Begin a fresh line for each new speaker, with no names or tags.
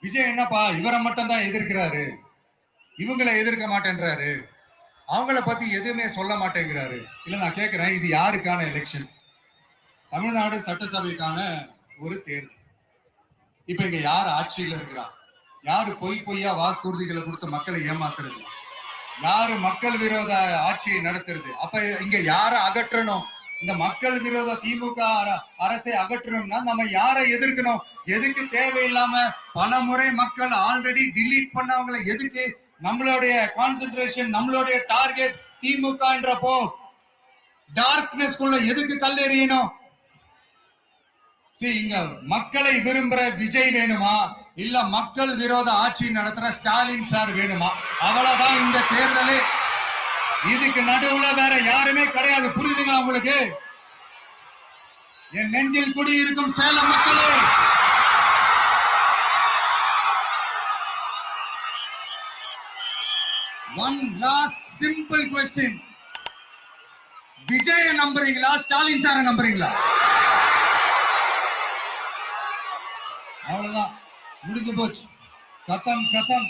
விஜய் என்னப்பா இவரை மட்டும் தான் எதிர்க்கிறாரு, இவங்களை எதிர்க்க மாட்டேன்றாரு, அவங்கள பத்தி எதுவுமே சொல்ல மாட்டேங்கிறாரு. இல்ல நான் கேட்கிறேன், இது யாருக்கான எலெக்ஷன்? தமிழ்நாடு சட்டசபைக்கான ஒரு தேர்தல். இப்ப இங்க யார் ஆட்சியில இருக்கிறா? யாரு பொய்யா வாக்குறுதிகளை கொடுத்து மக்களை ஏமாத்துறது? யாரு மக்கள் விரோத ஆட்சியை நடத்துறது? அப்ப இங்க யார அகற்றணும்? இந்த மக்கள் விரோத திமுக அரசை அகற்றணும்னா நம்ம யாரை எதிர்க்கணும்? எதுக்கு தேவையில்லாம பல முறை மக்கள் ஆல்ரெடி டிலீட் பண்ணவங்களை எதுக்கு நம்மளுடைய கான்சென்ட்ரேஷன், நம்மளுடைய டார்கெட் திமுக என்றப்போ டார்க்னஸ் குள்ள எதுக்கு கல்லெறியணும்? இங்க மக்களை விரும்புற விஜய் வேணுமா, இல்ல மக்கள் விரோத ஆட்சி நடத்துற ஸ்டாலின் சார் வேணுமா? அவ்வளவுதான் இந்த தேர்தலே. இதுக்கு நடுவுல வேற யாருமே கிடையாது. புரியுதுங்களா உங்களுக்கு? என் நெஞ்சில் குடியிருக்கும் சேலம் மக்களே, one last simple question. Vijaya நம்புறீங்களா, ஸ்டாலின் சார நம்புறீங்களா? அவ்வளவுதான், முடிஞ்சு போச்சு. கத்தம் கத்தம்.